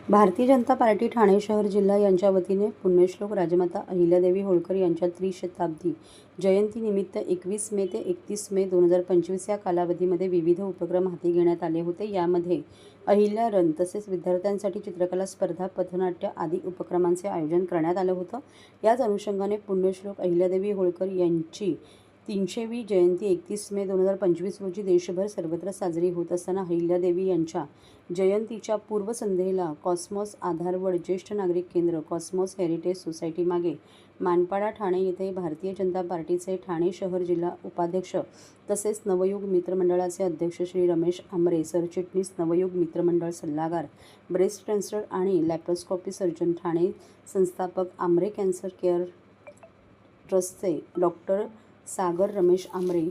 Bharatiya Janata party Thane शहर जिल्हा यांच्या वतीने पुण्यश्लोक राजमाता अहिल्यादेवी होळकर यांच्या त्रिशताब्दी जयंतीनिमित्त 21 मे ते 31 मे 2025 या कालावधीमध्ये विविध उपक्रम हाती घेण्यात आले होते। यामध्ये अहिल्या रन तसेच विद्यार्थ्यांसाठी चित्रकला स्पर्धा, पथनाट्य आदी उपक्रमांचे आयोजन करण्यात आलं होतं। याच अनुषंगाने पुण्यश्लोक अहिल्यादेवी होळकर यांची 300वी जयंती 31 मे 2025 रोजी देशभर सर्वत्र साजरी होत असताना अहिल्यादेवी यांच्या जयंतीच्या पूर्वसंध्येला कॉस्मॉस आधारवड ज्येष्ठ नागरिक केंद्र कॉस्मॉस हेरिटेज सोसायटी मागे मानपाडा ठाणे येथे भारतीय जनता पार्टीचे ठाणे शहर जिल्हा उपाध्यक्ष तसेच नवयुग मित्रमंडळाचे अध्यक्ष श्री रमेश आमरे, सरचिटणीस नवयुग मित्रमंडळ सल्लागार, ब्रेस्ट कॅन्सर आणि लॅप्रोस्कोपी सर्जन ठाणे, संस्थापक आमरे कॅन्सर केअर ट्रस्टचे डॉक्टर सागर रमेश आमरे,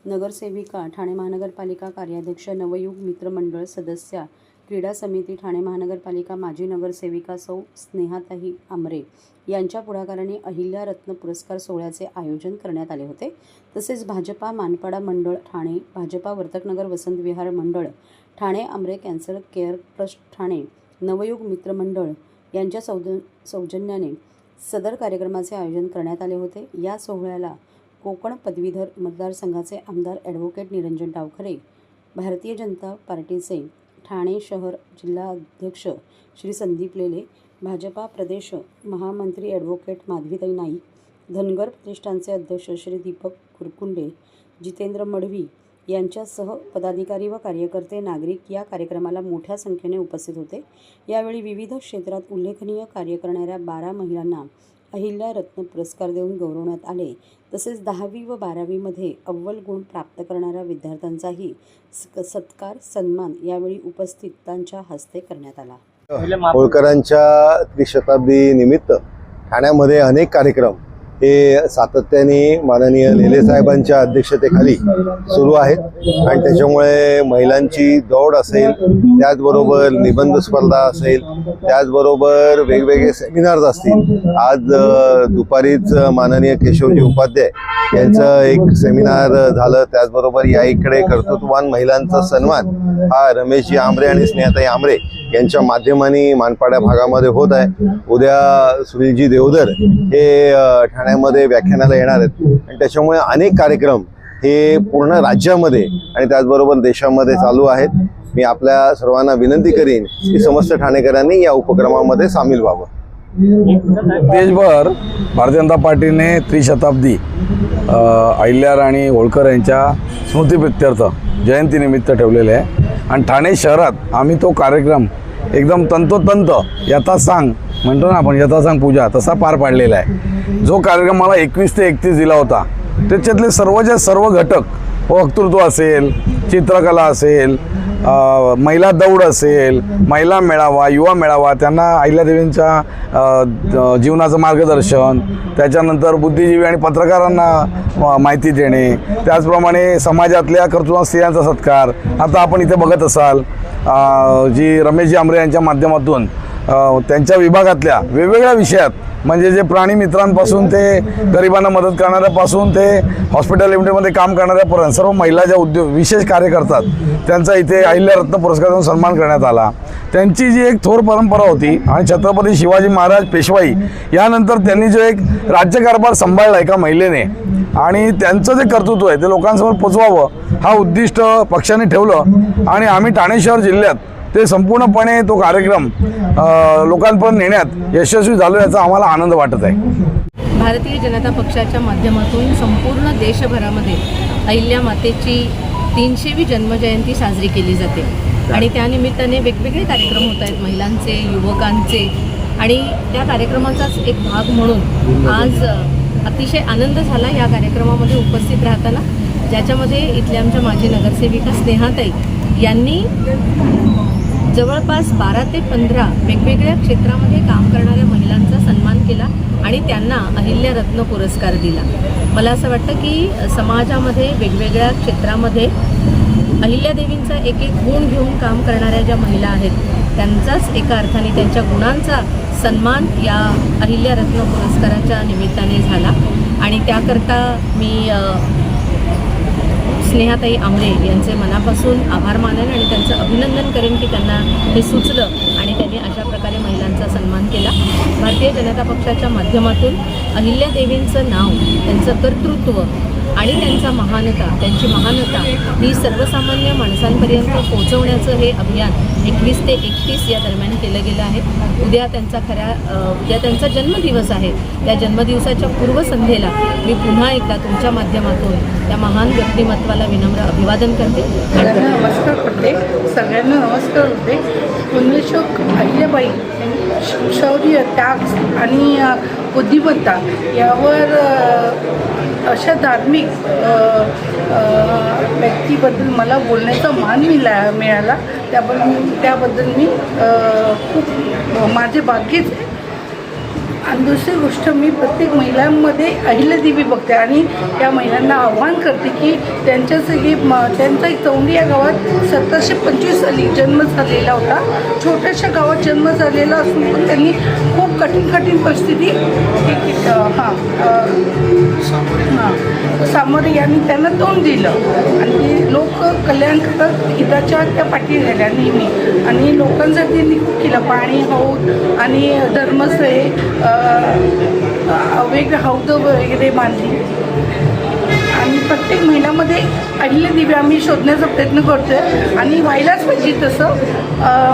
नगरसेविका ठाणे महानगरपालिका कार्याध्यक्ष नवयुग मित्रमंडळ सदस्या, क्रीडा समिती ठाणे महानगरपालिका माजी नगरसेविका सौ स्नेहाताई आमरे यांच्या पुढाकाराने अहिल्या रत्न पुरस्कार सोहळ्याचे आयोजन करण्यात आले होते। तसेच भाजपा मानपाडा मंडळ ठाणे, भाजपा वर्तकनगर वसंत विहार मंडळ Thane, Amre cancer care trust Thane, Navyug मित्रमंडळ यांच्या सौजन्याने सदर कार्यक्रमाचे आयोजन करण्यात आले होते। या सोहळ्याला कोकण पदवीधर मतदारसंघाचे आमदार ॲडव्होकेट निरंजन डावखरे, भारतीय जनता पार्टीचे ठाणे शहर जिल्हा अध्यक्ष श्री संदीप लेले, भाजपा प्रदेश महामंत्री ॲडव्होकेट माधवीताई नाईक, धनगर प्रतिष्ठानचे अध्यक्ष श्री दीपक कुरकुंडे, जितेंद्र मडवी यांच्यासह पदाधिकारी व कार्यकर्ते, नागरिक या कार्यक्रमाला मोठ्या संख्येने उपस्थित होते। यावेळी विविध क्षेत्रात उल्लेखनीय कार्य करणाऱ्या 12 महिलांना अहिल्या रत्न पुरस्कार देऊन गौरवण्यात आले। तसेच 10वी व 12वीमध्ये अव्वल गुण प्राप्त करणाऱ्या विद्यार्थ्यांचाही सत्कार सन्मान यावेळी उपस्थितांच्या हस्ते करण्यात आला। होळकरांच्या त्रिशताब्दी निमित्त ठाण्यामध्ये अनेक कार्यक्रम हे सातत्याने माननीय लेले साहेबांच्या अध्यक्षतेखाली सुरू आहेत आणि त्याच्यामुळे महिलांची दौड असेल, त्याचबरोबर निबंध स्पर्धा असेल, त्याचबरोबर वेगवेगळे सेमिनार्स असतील। आज दुपारीच माननीय केशवजी उपाध्याय यांचं एक सेमिनार झालं। त्याचबरोबर या इकडे कर्तृत्ववान महिलांचा सन्मान हा रमेशजी आमरे आणि स्नेहाताई आमरे यांच्या माध्यमाने मानपाड्या भागामध्ये होत आहे। उद्या सुनीलजी देवधर हे ठाण्यामध्ये व्याख्यानाला येणार आहेत आणि त्याच्यामुळे अनेक कार्यक्रम हे पूर्ण राज्यामध्ये आणि त्याचबरोबर देशामध्ये चालू आहेत। मी आपल्या सर्वांना विनंती करीन की समस्त ठाणेकरांनी या उपक्रमामध्ये सामील व्हावं। देशभर भारतीय जनता पार्टीने त्रिशताब्दी अहिल्या राणी होळकर यांच्या स्मृतिप्रित्यर्थ जयंतीनिमित्त ठेवलेले आहे आणि ठाणे शहरात आम्ही तो कार्यक्रम एकदम तंतोतंत यथासांग म्हणतो ना आपण, यथासांग पूजा तसा पार पाडलेला आहे। जो कार्यक्रम मला 21 ते 31 दिला होता त्याच्यातले सर्व घटक, वक्तृत्व असेल, चित्रकला असेल, महिला दौड असेल, महिला मेळावा, युवा मेळावा, त्यांना अहिल्यादेवींच्या जीवनाचं मार्गदर्शन, त्याच्यानंतर बुद्धिजीवी आणि पत्रकारांना माहिती देणे, त्याचप्रमाणे समाजातल्या कर्तृत्ववान स्त्रियांचा सत्कार। आता आपण इथे बघत असाल जी रमेशजी आमरे यांच्या माध्यमातून त्यांच्या विभागातल्या वेगवेगळ्या विषयात, म्हणजे जे प्राणी मित्रांपासून ते गरिबांना मदत करणाऱ्यापासून ते हॉस्पिटल लिमिटेडमध्ये काम करणाऱ्यापर्यंत सर्व महिला ज्या विशेष कार्य करतात त्यांचा इथे अहिल्या रत्न पुरस्कार देऊन सन्मान करण्यात आला। त्यांची जी एक थोर परंपरा होती आणि छत्रपती शिवाजी महाराज पेशवाई यानंतर त्यांनी जो एक राज्यकारभार सांभाळला एका महिलेने आणि त्यांचं जे कर्तृत्व आहे ते लोकांसमोर पोचवावं हा उद्दिष्ट पक्षाने ठेवलं आणि आम्ही ठाणे शहर जिल्ह्यात ते संपूर्णपणे तो कार्यक्रम लोकांपर्यंत नेण्यात यशस्वी झालो याचा आम्हाला आनंद वाटत आहे। भारतीय जनता पक्षाच्या माध्यमातून संपूर्ण देशभरामध्ये अहिल्या मातेची 300वी जन्मजयंती साजरी केली जाते आणि त्यानिमित्ताने वेगवेगळे कार्यक्रम होत आहेत महिलांचे, युवकांचे, आणि त्या कार्यक्रमाचाच एक भाग म्हणून आज अतिशय आनंद झाला या कार्यक्रमामध्ये उपस्थित राहताना, ज्याच्यामध्ये इथल्या आमच्या माजी नगरसेविका स्नेहाताई यांनी जवळपास 12 ते 15 वेगवेगळ्या क्षेत्रामध्ये काम करणाऱ्या महिलांचा सन्मान केला आणि त्यांना अहिल्या रत्न पुरस्कार दिला। मला असं वाटतं की समाजामध्ये वेगवेगळ्या क्षेत्रामध्ये अहिल्यादेवींचा एक गुण घेऊन काम करणाऱ्या ज्या महिला आहेत त्यांचाच एका अर्थाने त्यांच्या गुणांचा सन्मान या अहिल्या रत्न पुरस्काराच्या निमित्ताने झाला आणि त्याकरता मी स्नेहाताई आमरे यांचे मनापासून आभार मानेन आणि त्यांचं अभिनंदन करेन की त्यांना हे सुचलं आणि त्यांनी अशा अशा प्रकारे महिलांचा सन्मान केला. भारतीय जनता पक्षाच्या माध्यमातून अहिल्यादेवींचं नाव, त्यांचं कर्तृत्व आणि त्यांची महानता ही सर्वसामान्य माणसांपर्यंत पोहोचवण्याचं हे अभियान 21 ते 31 या दरम्यान केलं गेलं आहे. उद्या त्यांचा जन्मदिवस आहे. त्या जन्मदिवसाच्या पूर्वसंध्येला मी पुन्हा एकदा तुमच्या माध्यमातून त्या महान व्यक्तिमत्वाला विनम्र अभिवादन करते. सगळ्यांना नमस्कार करते. सगळ्यांना नमस्कार होते. पुण्यश्लोक अहिल्याबाई शौर्य, त्याग आणि बुद्धिमत्ता यावर अशा धार्मिक व्यक्तीबद्दल मला बोलण्याचा मान मिळाला. त्याबद्दल मी खूप माझे भाग्यच आहे. आणि दुसरी गोष्ट, मी प्रत्येक महिलांमध्ये अहिल्यादेवी बघते आणि त्या महिलांना आव्हान करते की त्यांचा एक चौंडी या गावात 1725 साली जन्म झालेला होता. छोट्याशा गावात जन्म झालेला असून पण त्यांनी खूप कठीण परिस्थिती सामोरे यांनी त्यांना तोंड दिलं आणि ते लोक कल्याणकारक हिताच्या त्या पाठी राहिल्या नेहमी आणि लोकांसाठी त्यांनी खूप केलं. पाणी, हौद आणि धर्मस्थळे, वेगळे हौद वगैरे बांधली आणि प्रत्येक महिलामध्ये अहिल्यादेवी आम्ही शोधण्याचा प्रयत्न करतो आहे आणि व्हायलाच पाहिजे तसं,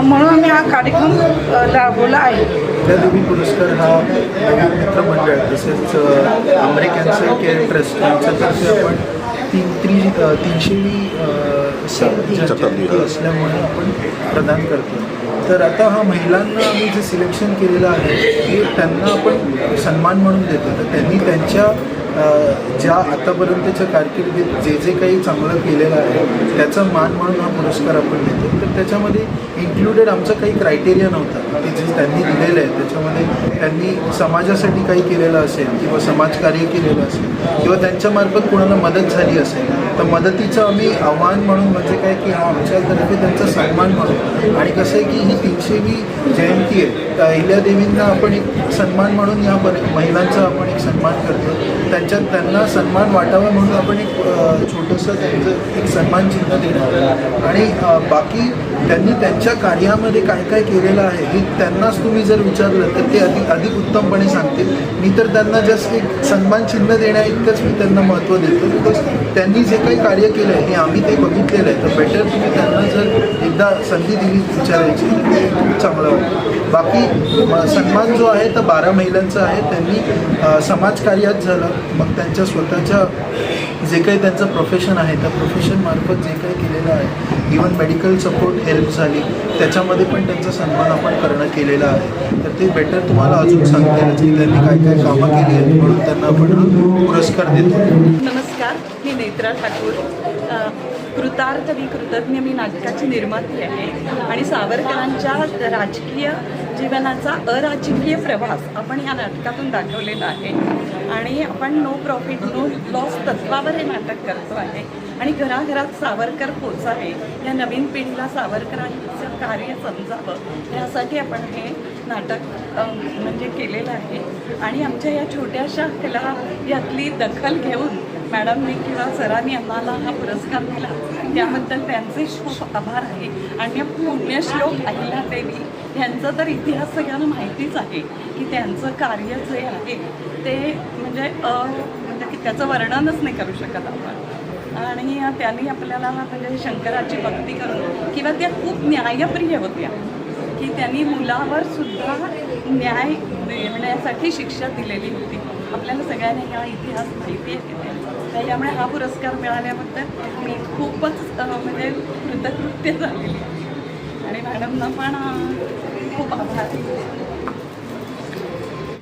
म्हणून आम्ही हा कार्यक्रम राबवला आहे. अहिल्यादेवी पुरस्कार हा मित्रमंडळ तसेच आंबरे कॅन्सर केअर ट्रस्ट यांच्यातर्फे आपण 300वी जन्मशताब्दी असल्यामुळे आपण प्रदान करतो. तर आता हा महिलांना आम्ही जे सिलेक्शन केलेलं आहे हे त्यांना आपण सन्मान म्हणून देतो. तर त्यांनी त्यांच्या ज्या आतापर्यंतच्या कारकिर्दीत जे काही चांगलं केलेलं आहे त्याचा मान म्हणून हा पुरस्कार आपण देतो. तर त्याच्यामध्ये इन्क्लुडेड आमचा काही क्रायटेरिया नव्हता की जे त्यांनी दिलेलं आहे त्याच्यामध्ये त्यांनी समाजासाठी काही केलेलं असेल किंवा समाजकार्य केलेलं असेल किंवा त्यांच्यामार्फत कोणाला मदत झाली असेल तर मदतीचं आम्ही आव्हान म्हणून म्हणजे काय की आमच्यातर्फे त्यांचा सन्मान म्हणून. आणि कसं आहे की ही 300वी जयंती आहे तर अहिल्यादेवींना आपण एक सन्मान म्हणून या महिलांचा आपण एक सन्मान करतो. त्यांना सन्मान वाटावा म्हणून आपण एक छोटंसं त्यांचं एक सन्मान चिन्ह देणार आणि बाकी त्यांनी त्यांच्या कार्यामध्ये काय काय केलेलं आहे हे त्यांनाच तुम्ही जर विचारलं तर ते अधिक उत्तमपणे सांगतील. मी तर त्यांना जस्ट एक सन्मान चिन्ह देण्या इतकंच मी त्यांना महत्त्व देतो बिकॉज त्यांनी जे काही कार्य केलं आहे हे आम्ही ते बघितलेलं आहे. तर बेटर तुम्ही त्यांना जर एकदा संधी दिली विचारायची तर ते खूप चांगलं वाटतं. बाकी सन्मान जो आहे तर 12 महिलांचा आहे. त्यांनी समाजकार्यात झालं, मग त्यांच्या स्वतःच्या जे काही त्यांचं प्रोफेशन आहे त्या प्रोफेशनमार्फत जे काही केलेलं आहे, इवन मेडिकल सपोर्ट हेल्प झाली त्याच्यामध्ये पण त्यांचा सन्मान आपण करणं केलेलं आहे. तर ते बेटर तुम्हाला अजून सांगतील की त्यांनी काय काय कामं केली आहेत म्हणून त्यांना आपण हा पुरस्कार देतो. नमस्कार, मी नेत्रा ठाकूर. कृतार्थ विकृतज्ञ मी नाटकाची निर्माती आहे आणि सावरकरांच्या राजकीय जीवनाचा अराजकीय प्रवास आपण या नाटकातून दाखवलेला आहे आणि आपण नो प्रॉफिट नो लॉस तत्वावर हे नाटक करतो आहे आणि घराघरात सावरकर पोचावे, या नवीन पिढीला सावरकरांचं कार्य समजावं यासाठी आपण हे नाटक म्हणजे केलेलं आहे. आणि आमच्या या छोट्याशा कला यातली दखल घेऊन मॅडमनी किंवा सरांनी आम्हाला हा पुरस्कार दिला त्याबद्दल त्यांचे खूप आभार आहे. आणि पुण्यश्लोक अहिल्यादेवी यांचं तर इतिहास सगळ्यांना माहितीच आहे की त्यांचं कार्य जे आहे ते म्हणजे की त्याचं वर्णनच नाही करू शकत आपण. आणि त्यांनी आपल्याला म्हणजे शंकराची भक्ती करून किंवा त्या खूप न्यायप्रिय होत्या की त्यांनी मुलावर सुद्धा न्याय देण्यासाठी शिक्षा दिलेली होती. आपल्याला सगळ्यांना हा इतिहास माहिती आहे त्याच्यामुळे हा पुरस्कार मिळाल्याबद्दल मी खूपच म्हणजे कृतकृत्य झालेली आहे आणि मॅडमना पण खूप आभार.